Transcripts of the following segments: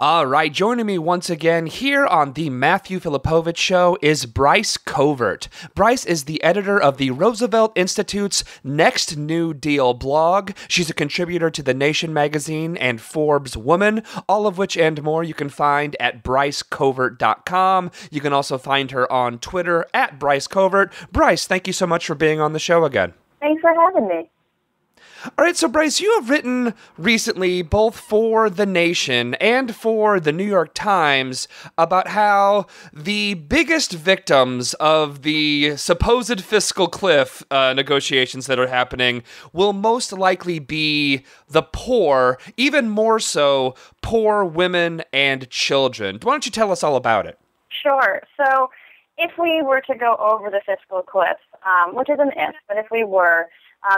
All right, joining me once again here on the Matthew Filipowicz Show is Bryce Covert. Bryce is the editor of the Roosevelt Institute's Next New Deal blog. She's a contributor to The Nation magazine and Forbes Woman, all of which and more you can find at brycecovert.com. You can also find her on Twitter at Bryce Covert. Bryce, thank you so much for being on the show again. Thanks for having me. All right, so Bryce, you have written recently both for The Nation and for The New York Times about how the biggest victims of the supposed fiscal cliff negotiations that are happening will most likely be the poor, even more so poor women and children. Why don't you tell us all about it? Sure. So if we were to go over the fiscal cliff, which is an if, but if we were,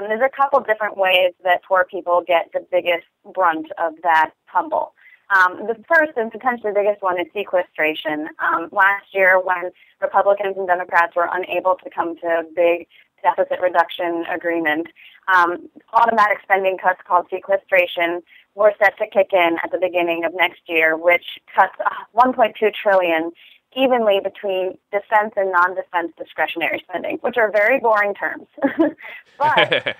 there's a couple different ways that poor people get the biggest brunt of that tumble. The first and potentially biggest one is sequestration. Last year, when Republicans and Democrats were unable to come to a big deficit reduction agreement, automatic spending cuts called sequestration were set to kick in at the beginning of next year, which cuts $1.2 trillion evenly between defense and non-defense discretionary spending, which are very boring terms. But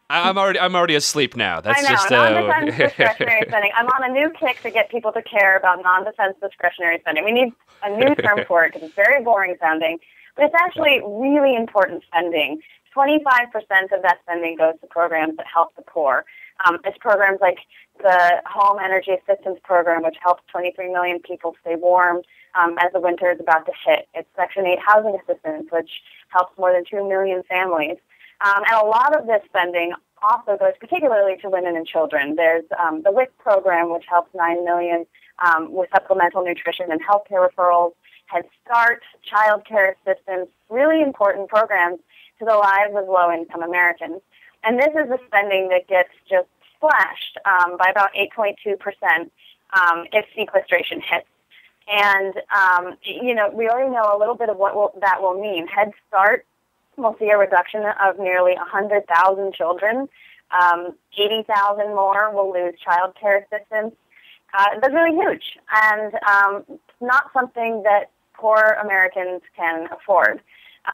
I'm already asleep now. That's I know, just non-defense discretionary spending. I'm on a new kick to get people to care about non-defense discretionary spending. We need a new term for it because it's very boring sounding, but it's actually really important spending. 25% of that spending goes to programs that help the poor. It's programs like the Home Energy Assistance Program, which helps 23 million people stay warm as the winter is about to hit. It's Section 8 housing assistance, which helps more than 2 million families. And a lot of this spending also goes particularly to women and children. There's the WIC program, which helps 9 million with supplemental nutrition and healthcare referrals, Head Start, child care assistance, really important programs to the lives of low-income Americans. And this is the spending that gets just slashed by about 8.2% if sequestration hits. And, we already know a little bit of what that will mean. Head Start will see a reduction of nearly 100,000 children. 80,000 more will lose child care assistance. That's really huge, and not something that poor Americans can afford.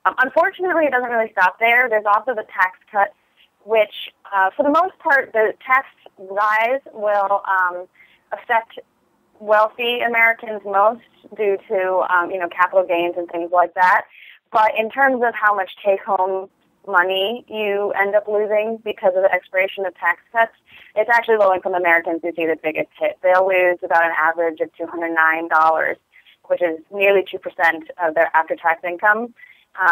Unfortunately, it doesn't really stop there. There's also the tax cuts, which, for the most part, the tax rise will affect wealthy Americans most due to, capital gains and things like that. But in terms of how much take-home money you end up losing because of the expiration of tax cuts, it's actually low-income Americans who see the biggest hit. They'll lose about an average of $209, which is nearly 2% of their after-tax income.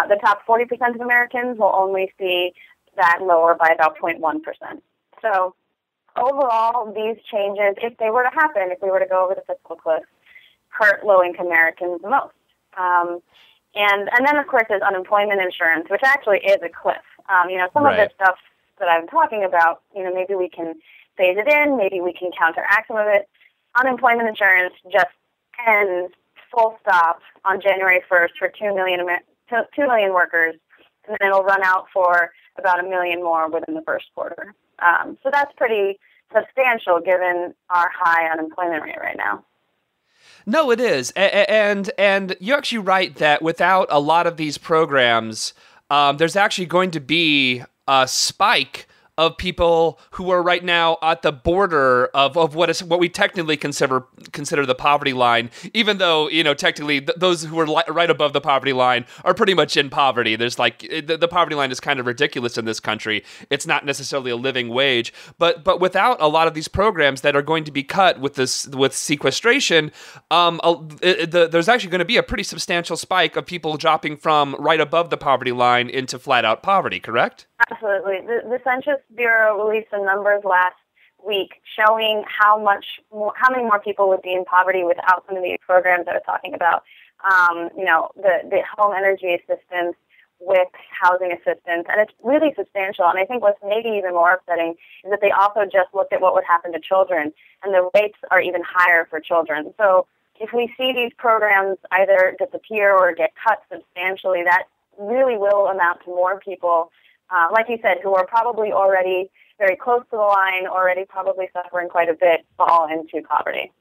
The top 40% of Americans will only see that lower by about 0.1%. So overall, these changes, if they were to happen, if we were to go over the fiscal cliff, hurt low-income Americans the most. And then, of course, there's unemployment insurance, which actually is a cliff. Some of this stuff that I'm talking about, maybe we can phase it in, maybe we can counteract some of it. Unemployment insurance just ends full stop on January 1st for 2 million workers, and then it'll run out for about 1 million more within the first quarter. So that's pretty substantial given our high unemployment rate right now. No, it is. And you're actually right that without a lot of these programs, there's actually going to be a spike of people who are right now at the border of what we technically consider the poverty line, even though, technically those who are right above the poverty line are pretty much in poverty. There's the poverty line is kind of ridiculous in this country. It's not necessarily a living wage, but without a lot of these programs that are going to be cut with sequestration, there's actually going to be a pretty substantial spike of people dropping from right above the poverty line into flat out poverty, correct? Absolutely. The Census Bureau released some numbers last week showing how many more people would be in poverty without some of these programs that I was talking about. The home energy assistance with housing assistance, and it's really substantial. And I think what's maybe even more upsetting is that they also just looked at what would happen to children, and the rates are even higher for children. So if we see these programs either disappear or get cut substantially, that really will amount to more people, like you said, who are probably already very close to the line, already probably suffering quite a bit, fall into poverty.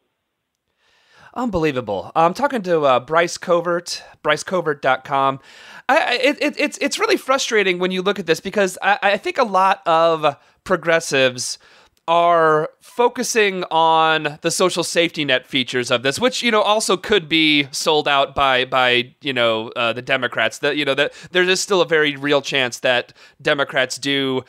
Unbelievable. I'm talking to Bryce Covert, brycecovert.com. It's really frustrating when you look at this because I think a lot of progressives are focusing on the social safety net features of this, which, also could be sold out by the Democrats. That there is still a very real chance that Democrats do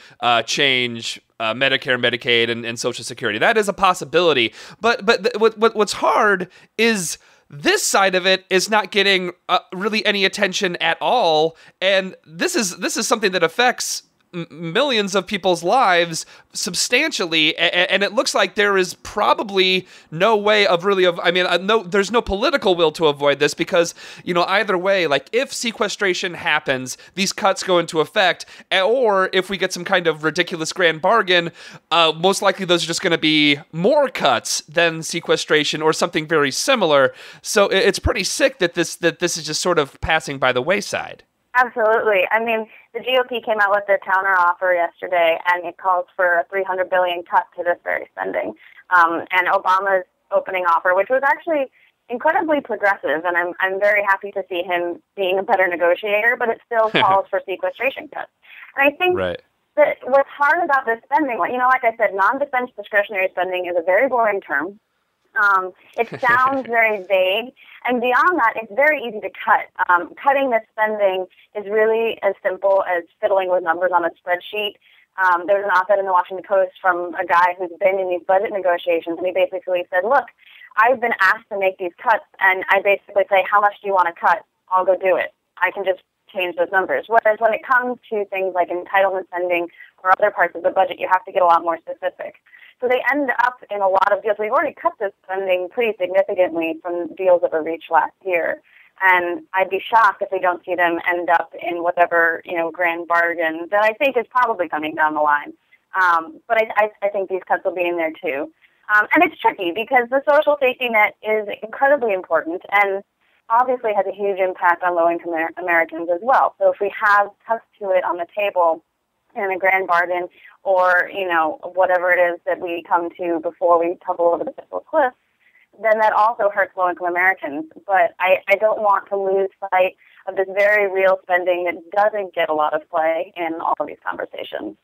change Medicare, Medicaid, and Social Security. That is a possibility. But what's hard is this side of it is not getting really any attention at all, and this is something that affects millions of people's lives substantially, and it looks like there is probably no way of really there's no political will to avoid this because either way, like if sequestration happens, these cuts go into effect, or if we get some kind of ridiculous grand bargain, most likely those are just going to be more cuts than sequestration or something very similar. So it's pretty sick that this is just sort of passing by the wayside. Absolutely. I mean, the GOP came out with their counteroffer yesterday, and it calls for a $300 billion cut to this very spending. And Obama's opening offer, which was actually incredibly progressive, and I'm very happy to see him being a better negotiator, but it still calls for sequestration cuts. And I think that what's hard about this spending, like I said, non-defense discretionary spending is a very boring term. It sounds very vague, and beyond that, it's very easy to cut. Cutting this spending is really as simple as fiddling with numbers on a spreadsheet. There was an op-ed in the Washington Post from a guy who's been in these budget negotiations, and he basically said, look, I've been asked to make these cuts, and I basically say, how much do you want to cut? I'll go do it. I can just change those numbers. Whereas when it comes to things like entitlement spending or other parts of the budget, you have to get a lot more specific. So they end up in a lot of deals. We've already cut this spending pretty significantly from deals that were reached last year. And I'd be shocked if we don't see them end up in whatever, grand bargain that I think is probably coming down the line. But I think these cuts will be in there too. And it's tricky because the social safety net is incredibly important and obviously has a huge impact on low-income Americans as well. So if we have cuts to it on the table in a grand bargain or, whatever it is that we come to before we tumble over the fiscal cliff, then that also hurts low-income Americans. But I don't want to lose sight of this very real spending that doesn't get a lot of play in all of these conversations.